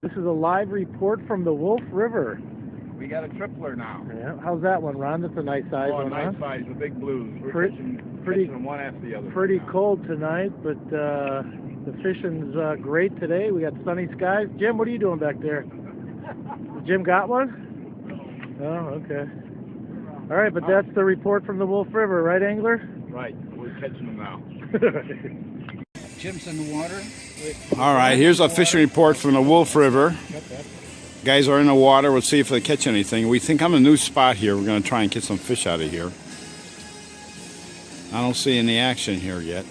This is a live report from the Wolf River. We got a tripler now. Yeah. How's that one, Ron? That's a nice size one, nice huh? size, the big blues. We're Pretty- catching them one after the other. Pretty cold tonight, but the fishing's great today. We got sunny skies. Jim, what are you doing back there? Jim got one? Oh, okay. All right, but that's the report from the Wolf River, right, angler? Right, we're catching them now. Jim's in the water. All right, here's a fishing report from the Wolf River. Guys are in the water. We'll see if they catch anything. We think I'm a new spot here. We're going to try and get some fish out of here. I don't see any action here yet.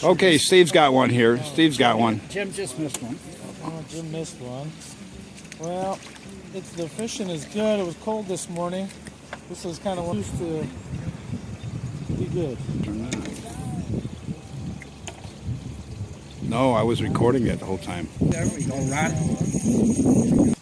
Okay, Steve's got one here. Steve's got one. Jim just missed one. Oh, Jim missed one. Well, the fishing is good. It was cold this morning. This is kind of used to be good. No, I was recording it the whole time. There we go, Ron.